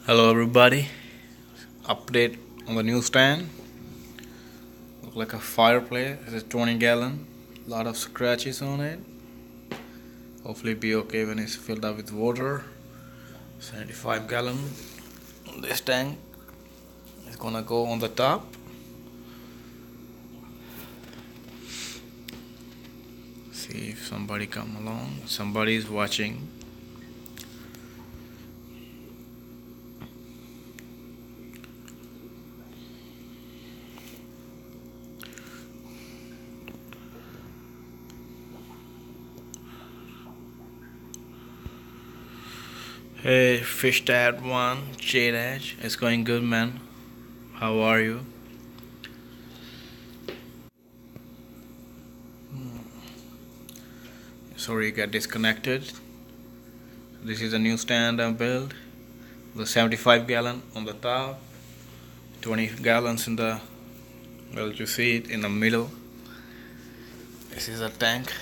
Hello everybody, update on the newsstand. Look like a fireplace. It's a 20 gallon, lot of scratches on it. Hopefully be okay when it's filled up with water. 75 gallon. This tank is gonna go on the top. See if somebody come along. Somebody is watching. Hey, Fish Dad 1, Jade Edge. It's going good, man. How are you? Sorry, you got disconnected. This is a new stand I built. The 75 gallon on the top, 20 gallons in the, well, you see it in the middle. This is a tank.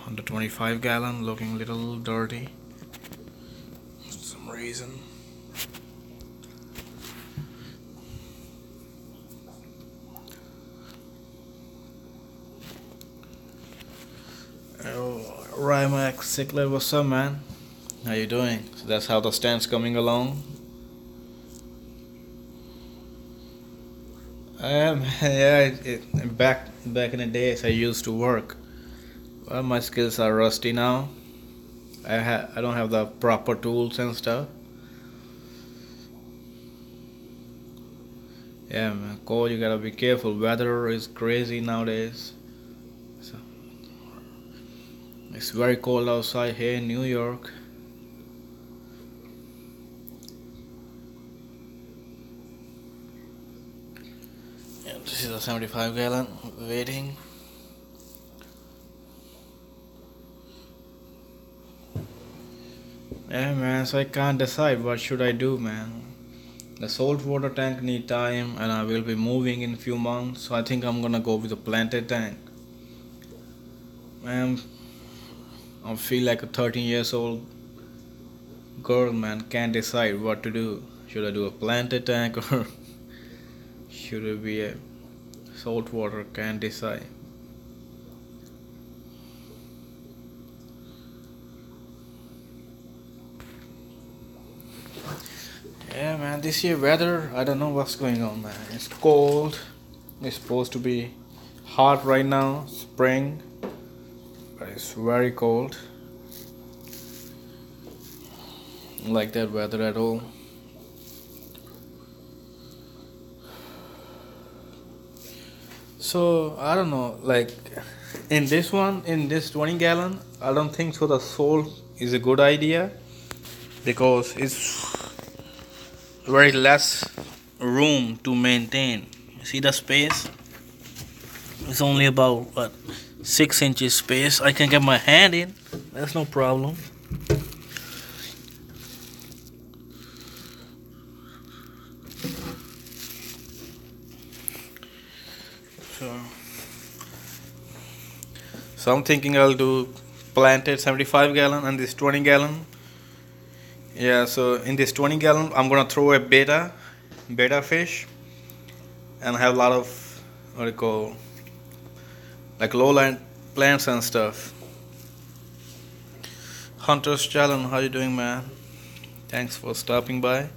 On the 25 gallon, looking a little dirty for some reason. Oh, Rymax Sickler, what's up, man? How you doing? So that's how the stand's coming along. Yeah, back in the days I used to work. Well, my skills are rusty now. I don't have the proper tools and stuff. Yeah, man, Cole, you gotta be careful. Weather is crazy nowadays. So, it's very cold outside here in New York. Yeah, this is a 75 gallon waiting. Yeah, man, so I can't decide what should I do, man. The salt water tank need time and I will be moving in few months, so I think I'm gonna go with a planted tank. Man, I feel like a 13 years old girl, man, can't decide what to do. Should I do a planted tank or should it be a salt water? Can't decide. Yeah, man, this year weather, I don't know what's going on, man. It's cold. It's supposed to be hot right now, spring, but it's very cold. Don't like that weather at all. So I don't know, like in this 20 gallon, I don't think so. The salt is a good idea because it's very less room to maintain. See the space? It's only about what 6 inches space. I can get my hand in. That's no problem. So I'm thinking I'll do planted 75 gallon and this 20 gallon. Yeah, so in this 20 gallon I'm gonna throw a betta fish and have a lot of what do you call, like lowland plants and stuff. Hunter's Challenge, how you doing, man? Thanks for stopping by.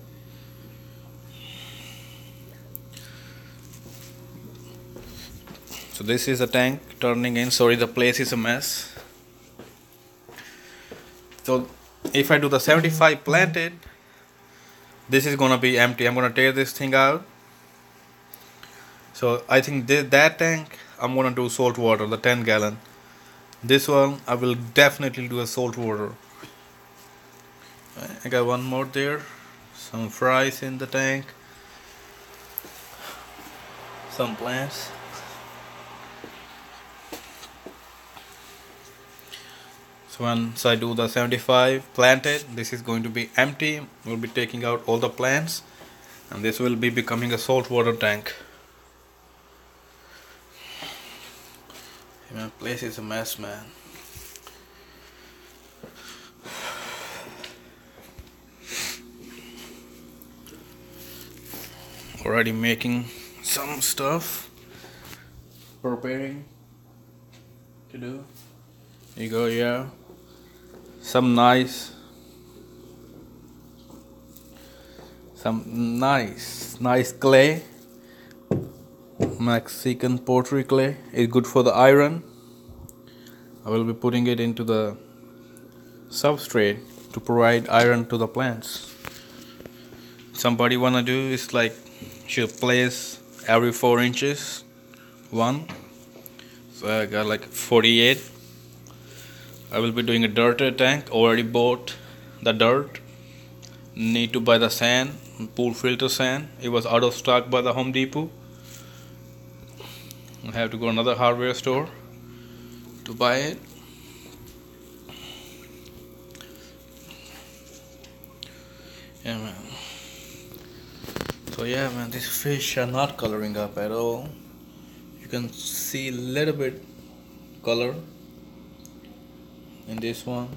So this is a tank turning in. Sorry, the place is a mess. So if I do the 75 planted, this is gonna be empty. I'm gonna tear this thing out. So I think that tank I'm gonna do salt water, the 10 gallon. This one I will definitely do a salt water. I got one more there. Some fries in the tank. Some plants. So once I do the 75 planted, this is going to be empty. We'll be taking out all the plants and this will be becoming a saltwater tank. My place is a mess, man. already making some stuff, preparing to do. Here you go, yeah. Some nice clay. Mexican pottery clay is good for the iron. I will be putting it into the substrate to provide iron to the plants. Somebody wanna do is like should place every 4 inches one. So I got like 48. I will be doing a dirt tank. Already bought the dirt. Need to buy the sand, pool filter sand. It was out of stock by the Home Depot. I have to go to another hardware store to buy it. Yeah, man. So yeah, man, these fish are not coloring up at all. You can see a little bit color in this one.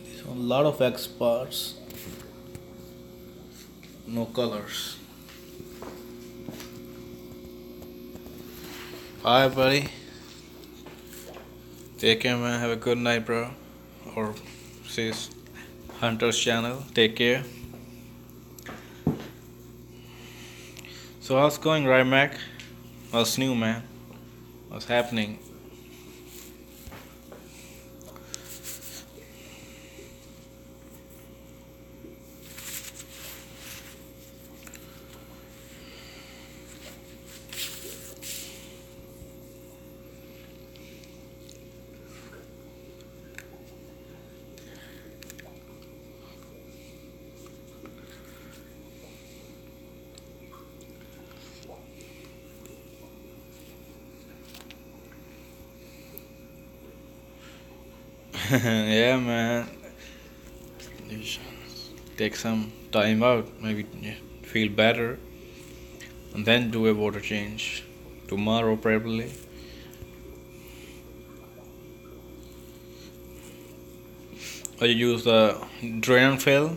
This one, a lot of experts, no colors. Hi, buddy. Take care, man. Have a good night, bro. Or says Hunter's channel. Take care. So how's going, Rymac? What's new, man? What's happening? Yeah, man. You should take some time out, maybe feel better, and then do a water change tomorrow, probably. Or you use the drain and fill.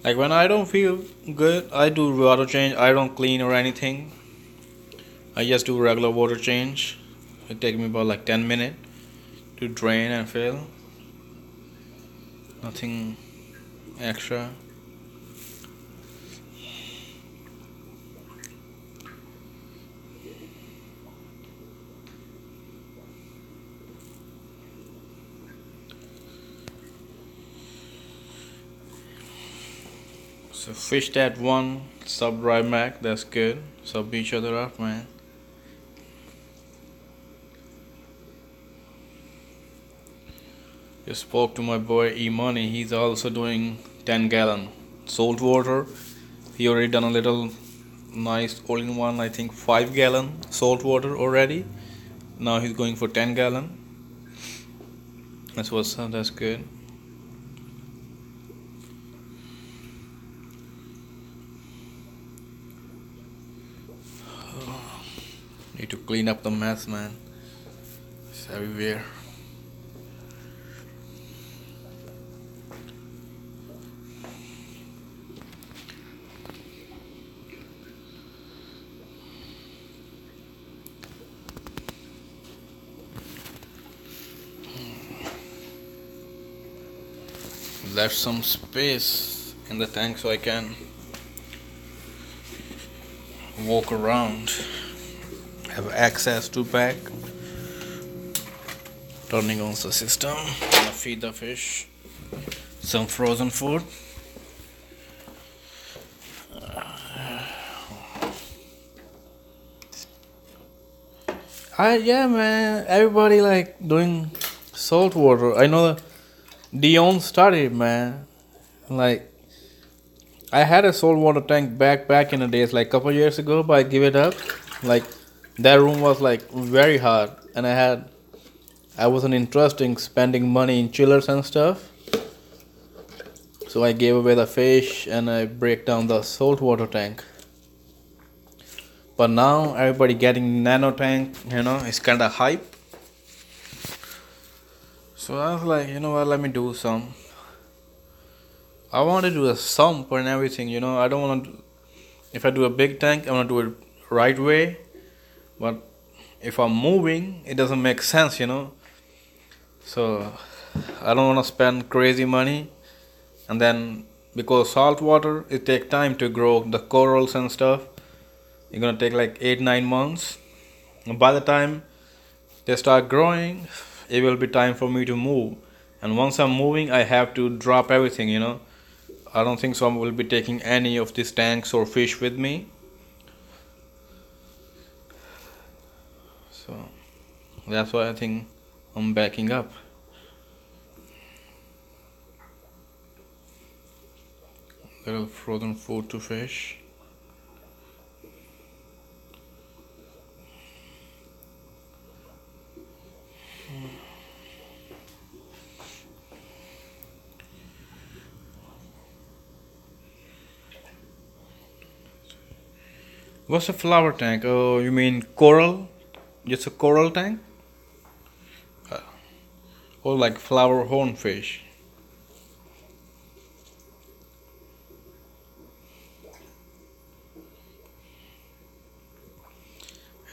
Like when I don't feel good, I do water change. I don't clean or anything. I just do regular water change. It takes me about like 10 minutes to drain and fill. Nothing extra. So fish that one, sub Rymac, that's good. Sub each other up, man. Just spoke to my boy E-Money. He's also doing 10-gallon salt water. He already done a little nice all-in-one, I think 5-gallon salt water already. Now he's going for 10-gallon. That's what's up. That's good. Need to clean up the mess, man. It's everywhere. Left some space in the tank so I can walk around, have access to back. Turning on the system, gonna feed the fish some frozen food. Yeah, man, everybody like doing salt water. I know Dion started, man. Like I had a salt water tank back in the days, like couple years ago, but I give it up. Like that room was like very hot, and I wasn't interested in spending money in chillers and stuff. So I gave away the fish and I break down the salt water tank. But now everybody getting nano tank, it's kind of hype. So I was like, you know what, let me do some. I want to do a sump and everything, you know. I don't want to. If I do a big tank, I want to do it right way. But if I'm moving, it doesn't make sense, you know. So I don't want to spend crazy money, and then because salt water, it take time to grow the corals and stuff. It's gonna take like 8 9 months. And by the time they start growing, it will be time for me to move. And once I'm moving, I have to drop everything, you know. I don't think so I will be taking any of these tanks or fish with me. So that's why I think I'm backing up. Little frozen food to fish. What's a flower tank? Oh, you mean coral? Just a coral tank? Or like flower hornfish?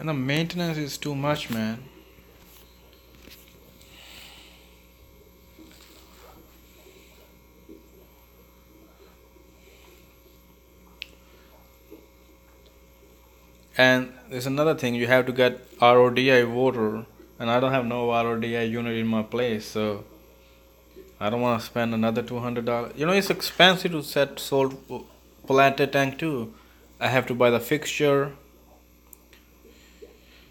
And the maintenance is too much, man. And there's another thing, you have to get RODI water, and I don't have no RODI unit in my place, so I don't want to spend another $200. You know, it's expensive to set salt planted tank too. I have to buy the fixture.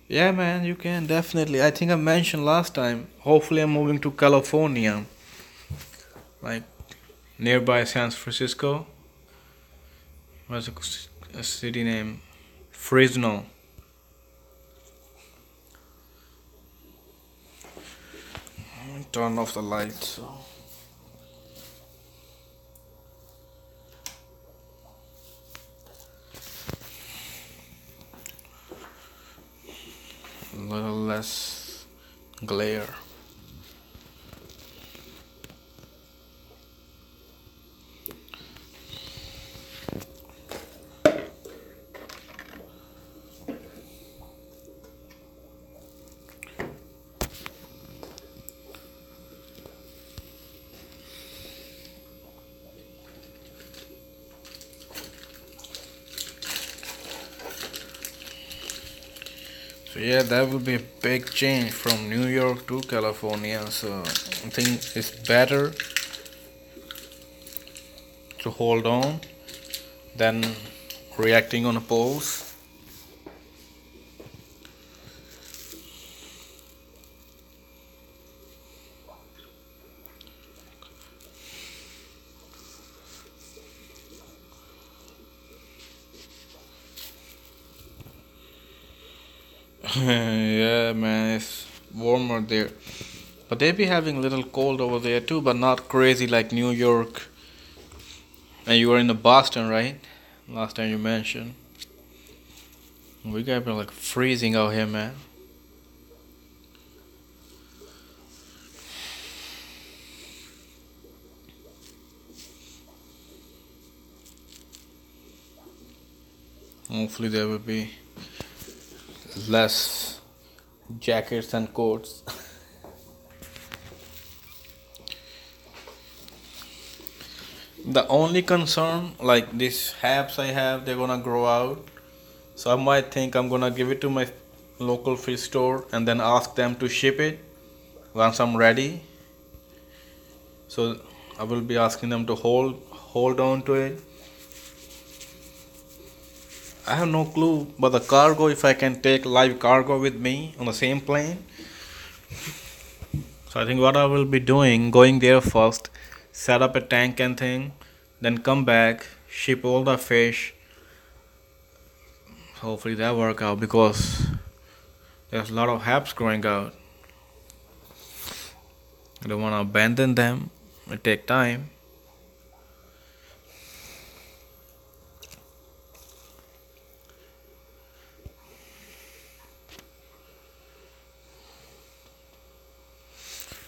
Yeah, man, you can definitely. I think I mentioned last time. Hopefully, I'm moving to California, like nearby San Francisco. What's a city name? Fresno. Turn off the lights. A little less glare. So yeah, that will be a big change from New York to California. So I think it's better to hold on than reacting on a pulse. Yeah, man, it's warmer there. But they be having a little cold over there too, but not crazy like New York. And you were in the Boston, right? Last time you mentioned. We got like freezing out here, man. Hopefully there will be less jackets and coats. The only concern, like these habs I have, they're gonna grow out. So I might think I'm gonna give it to my local fish store and then ask them to ship it once I'm ready. So I will be asking them to hold on to it. I have no clue, but the cargo, if I can take live cargo with me on the same plane. So I think what I will be doing, going there first, set up a tank and thing, then come back, ship all the fish. Hopefully that work out because there's a lot of haps growing out. I don't want to abandon them. It take time.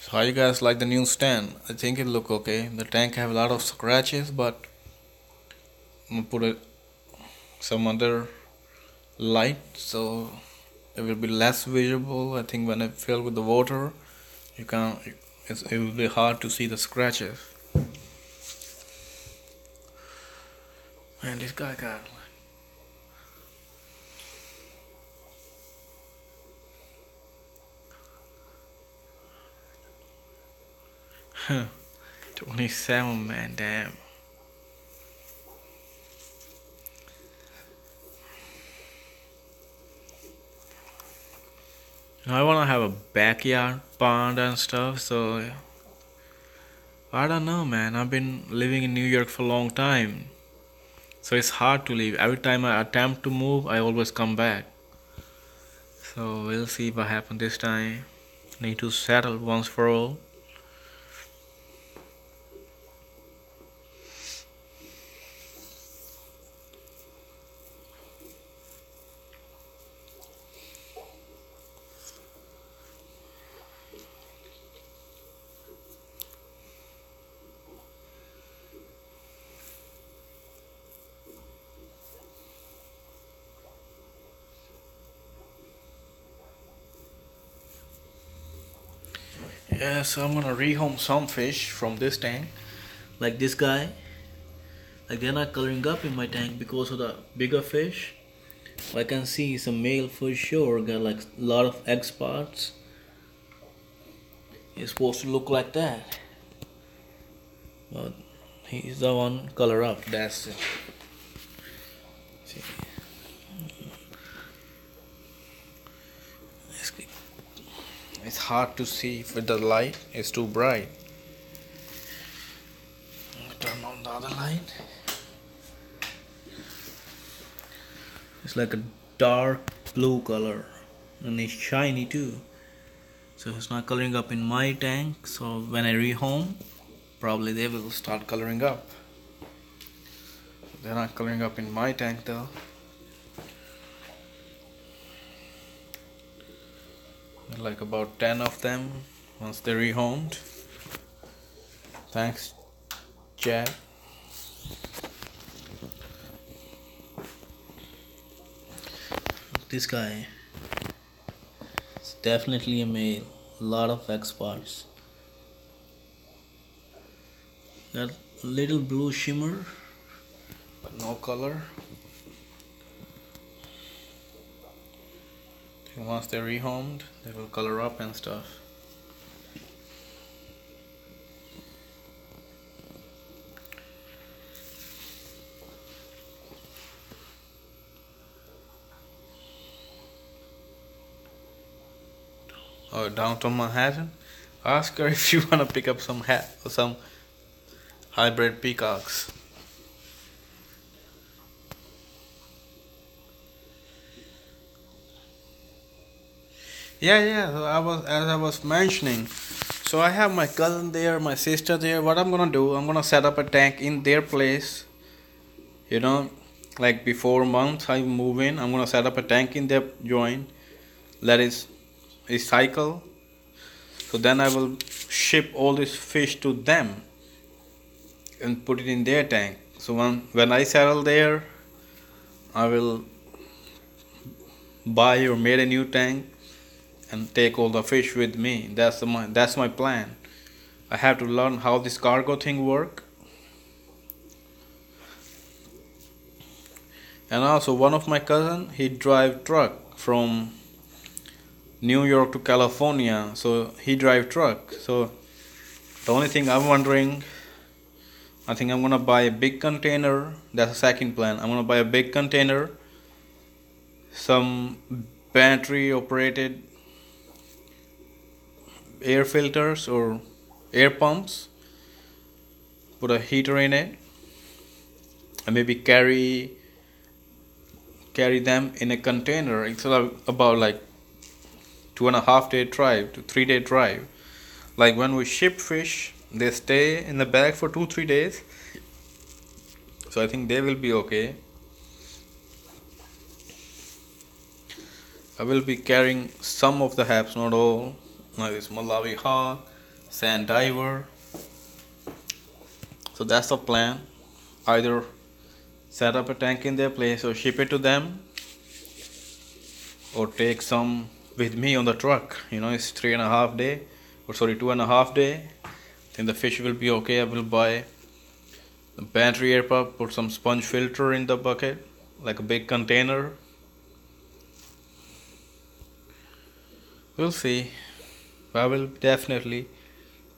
So how you guys like the new stand? I think it look okay. The tank have a lot of scratches, but I'm gonna put it some other light so it will be less visible. I think when it fill with the water, you can't. It will be hard to see the scratches. Man, this guy got 27, man, damn. I wanna have a backyard pond and stuff, so I don't know, man. I've been living in New York for a long time, so it's hard to leave. Every time I attempt to move, I always come back. So we'll see what happens this time. Need to settle once for all. Yeah, so I'm gonna rehome some fish from this tank, like this guy. Like they're not coloring up in my tank because of the bigger fish. I can see some male for sure got like a lot of egg spots. It's supposed to look like that, but he's the one color up. That's it. See, it's, it's hard to see with the light. It's too bright. Turn on the other light. It's like a dark blue color and it's shiny too. So it's not coloring up in my tank. So when I rehome, probably they will start coloring up. They're not coloring up in my tank though. Like about 10 of them once they're rehomed. Thanks, Chad. This guy is definitely a male. A lot of egg spots. That little blue shimmer, but no color. And once they're rehomed, they will color up and stuff. Oh, downtown Manhattan. Ask her if you wanna pick up some some hybrid peacocks. Yeah. So as I was mentioning. So I have my cousin there, my sister there. What I'm gonna do? I'm gonna set up a tank in their place. You know, like before months I move in, I'm gonna set up a tank in their joint. Let it cycle. So then I will ship all this fish to them and put it in their tank. So when I settle there, I will buy or made a new tank and take all the fish with me. That's my plan. I have to learn how this cargo thing work. And also one of my cousin, he drive truck from New York to California. So he drive truck. So the only thing I'm wondering, I think I'm gonna buy a big container. That's the second plan. I'm gonna buy a big container, some battery operated air filters or air pumps, put a heater in it, and maybe carry them in a container. It's about like 2.5 day drive to 3 day drive. Like when we ship fish, they stay in the bag for 2-3 days. So I think they will be okay. I will be carrying some of the haps, not all. Like this Malawi hog, sand diver. So that's the plan. Either set up a tank in their place or ship it to them, or take some with me on the truck. It's 3.5 day, or sorry, 2.5 day. I think the fish will be okay. I will buy the battery air pump, put some sponge filter in the bucket, like a big container. We'll see. I will definitely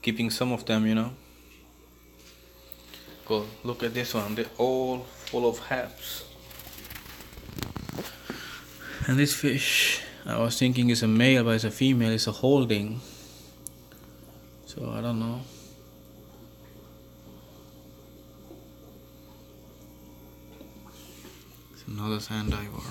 keeping some of them. Go look at this one. They're all full of haps. And this fish, I was thinking is a male, but it's a female. It's a holding. So I don't know. It's another sand diver.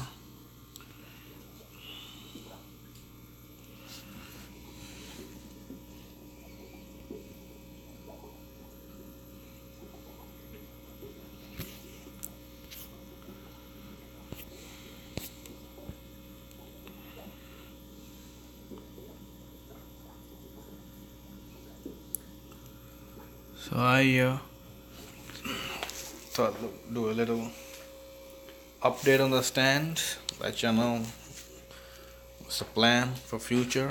So I thought do a little update on the stand, let you know what's the plan for future.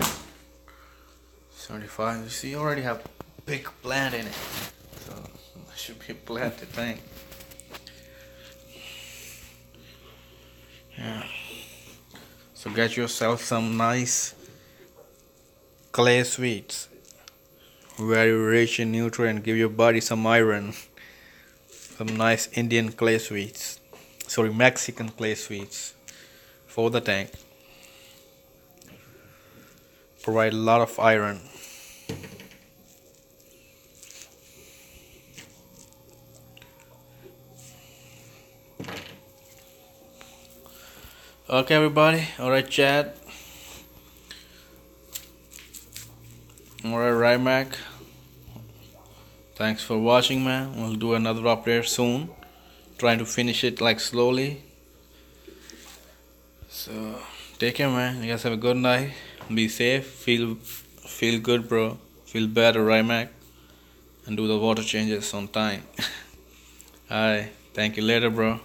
75. You see, you already have big plant in it, so it should be a planted thing. Yeah. So get yourself some nice clay sweets. Very rich in nutrient, give your body some iron. Some nice Indian clay sweets, sorry, Mexican clay sweets for the tank. Provide a lot of iron. Okay, everybody. Alright, Chad. Alright, Rymac. Thanks for watching, man. We'll do another update soon. Trying to finish it like slowly. So take care, man. You guys have a good night. Be safe. Feel good, bro. Feel better, Rymac. And do the water changes on time. Alright. Thank you later, bro.